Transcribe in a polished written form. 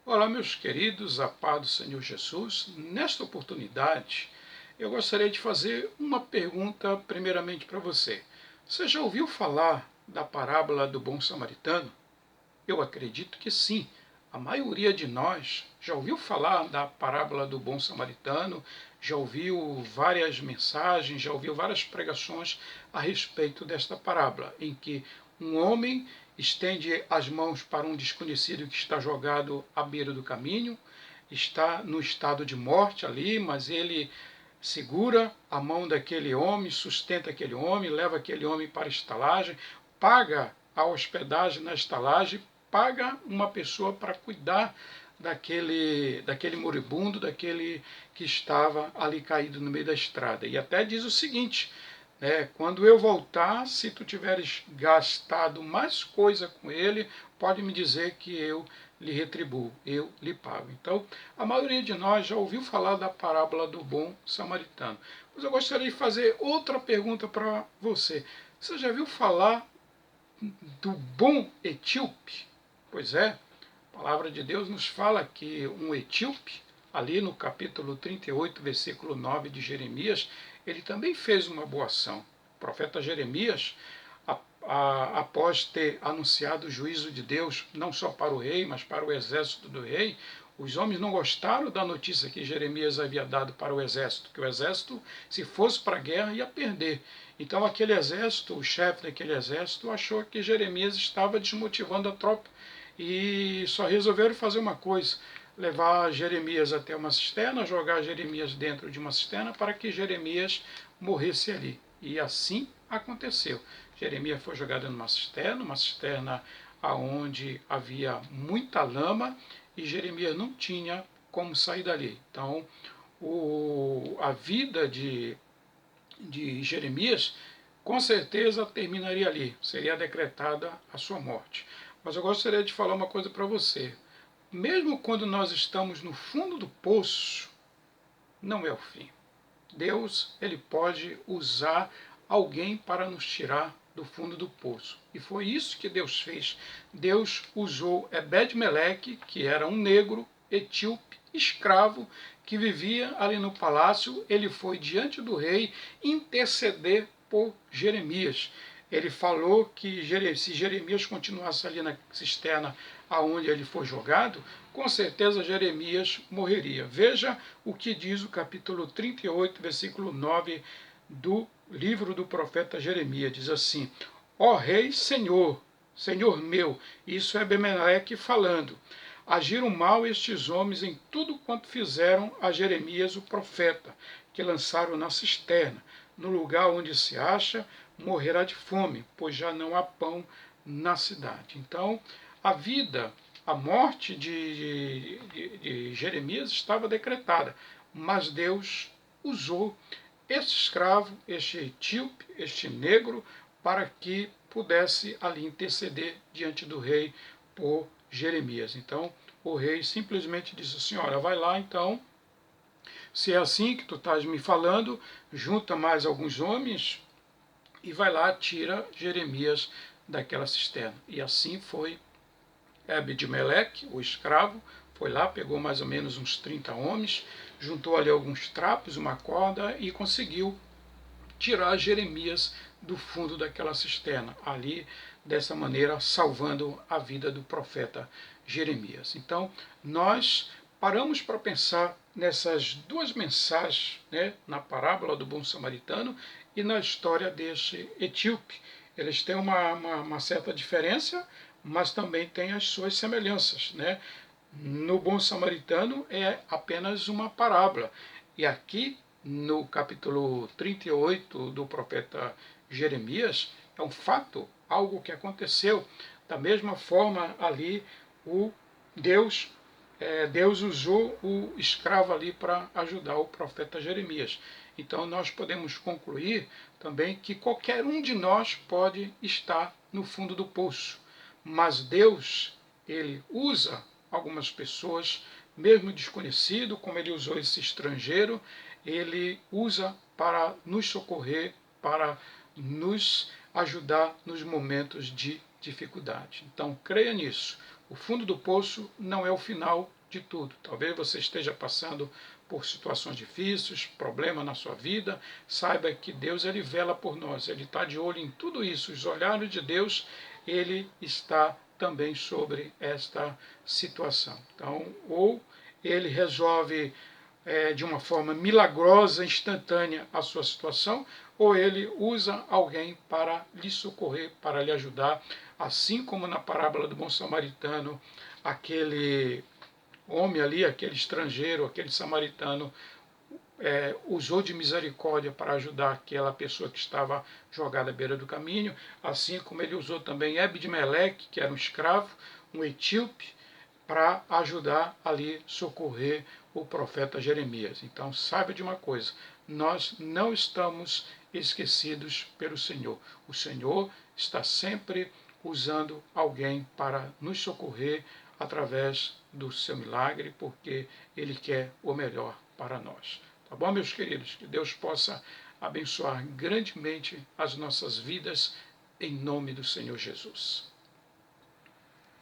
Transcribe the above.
Olá, meus queridos, a paz do Senhor Jesus. Nesta oportunidade, eu gostaria de fazer uma pergunta primeiramente para você. Você já ouviu falar da parábola do bom samaritano? Eu acredito que sim. A maioria de nós já ouviu falar da parábola do bom samaritano, já ouviu várias mensagens, já ouviu várias pregações a respeito desta parábola, em que um homem estende as mãos para um desconhecido que está jogado à beira do caminho, está no estado de morte ali, mas ele segura a mão daquele homem, sustenta aquele homem, leva aquele homem para a estalagem, paga a hospedagem na estalagem, paga uma pessoa para cuidar daquele moribundo, daquele que estava ali caído no meio da estrada. E até diz o seguinte, quando eu voltar, se tu tiveres gastado mais coisa com ele, pode me dizer que eu lhe retribuo, eu lhe pago. Então, a maioria de nós já ouviu falar da parábola do bom samaritano. Mas eu gostaria de fazer outra pergunta para você. Você já viu falar do bom etíope? Pois é, a palavra de Deus nos fala que um etíope, ali no capítulo 38, versículo 9 de Jeremias, ele também fez uma boa ação. O profeta Jeremias, após ter anunciado o juízo de Deus, não só para o rei, mas para o exército do rei, os homens não gostaram da notícia que Jeremias havia dado para o exército, que o exército, se fosse para a guerra, ia perder. Então aquele exército, o chefe daquele exército, achou que Jeremias estava desmotivando a tropa e só resolveram fazer uma coisa, levar Jeremias até uma cisterna, jogar Jeremias dentro de uma cisterna para que Jeremias morresse ali. E assim aconteceu. Jeremias foi jogado numa cisterna aonde havia muita lama e Jeremias não tinha como sair dali. Então, a vida de Jeremias com certeza terminaria ali, seria decretada a sua morte. Mas eu gostaria de falar uma coisa para você. Mesmo quando nós estamos no fundo do poço, não é o fim. Deus, ele pode usar alguém para nos tirar do fundo do poço. E foi isso que Deus fez. Deus usou Ebed-Meleque, que era um negro etíope, escravo, que vivia ali no palácio. Ele foi diante do rei interceder por Jeremias. Ele falou que se Jeremias continuasse ali na cisterna aonde ele foi jogado, com certeza Jeremias morreria. Veja o que diz o capítulo 38, versículo 9 do livro do profeta Jeremias. Diz assim: ó rei, Senhor, Senhor meu, isso é Ebed-Meleque falando. Agiram mal estes homens em tudo quanto fizeram a Jeremias o profeta, que lançaram na cisterna. No lugar onde se acha, morrerá de fome, pois já não há pão na cidade. Então, a morte de Jeremias estava decretada, mas Deus usou este escravo, este etíope, este negro, para que pudesse ali interceder diante do rei por Jeremias. Então, o rei simplesmente disse assim: olha, vai lá então, se é assim que tu estás me falando, junta mais alguns homens e vai lá, tira Jeremias daquela cisterna. E assim foi. Ebed-Meleque, o escravo, foi lá, pegou mais ou menos uns 30 homens, juntou ali alguns trapos, uma corda e conseguiu tirar Jeremias do fundo daquela cisterna, ali dessa maneira salvando a vida do profeta Jeremias. Então, nós paramos para pensar nessas duas mensagens, na parábola do bom samaritano e na história deste etíope. Eles têm uma certa diferença, mas também têm as suas semelhanças. No bom samaritano é apenas uma parábola. E aqui, no capítulo 38 do profeta Jeremias, é um fato, algo que aconteceu. Da mesma forma, ali, o Deus, Deus usou o escravo ali para ajudar o profeta Jeremias. Então, nós podemos concluir também que qualquer um de nós pode estar no fundo do poço. Mas Deus, ele usa algumas pessoas, mesmo desconhecido, como ele usou esse estrangeiro, ele usa para nos socorrer, para nos ajudar nos momentos de dificuldade. Então, creia nisso. O fundo do poço não é o final de tudo. Talvez você esteja passando por situações difíceis, problema na sua vida. Saiba que Deus, ele vela por nós, ele está de olho em tudo isso. Os olhares de Deus, ele está também sobre esta situação. Então, ou ele resolve de uma forma milagrosa, instantânea a sua situação, ou ele usa alguém para lhe socorrer, para lhe ajudar, assim como na parábola do bom samaritano, aquele homem ali, aquele estrangeiro, aquele samaritano, usou de misericórdia para ajudar aquela pessoa que estava jogada à beira do caminho, assim como ele usou também Ebed-Meleque, que era um escravo, um etíope, para ajudar ali, socorrer o profeta Jeremias. Então, saiba de uma coisa, nós não estamos esquecidos pelo Senhor. O Senhor está sempre usando alguém para nos socorrer através do seu milagre, porque Ele quer o melhor para nós. Tá bom, meus queridos? Que Deus possa abençoar grandemente as nossas vidas, em nome do Senhor Jesus.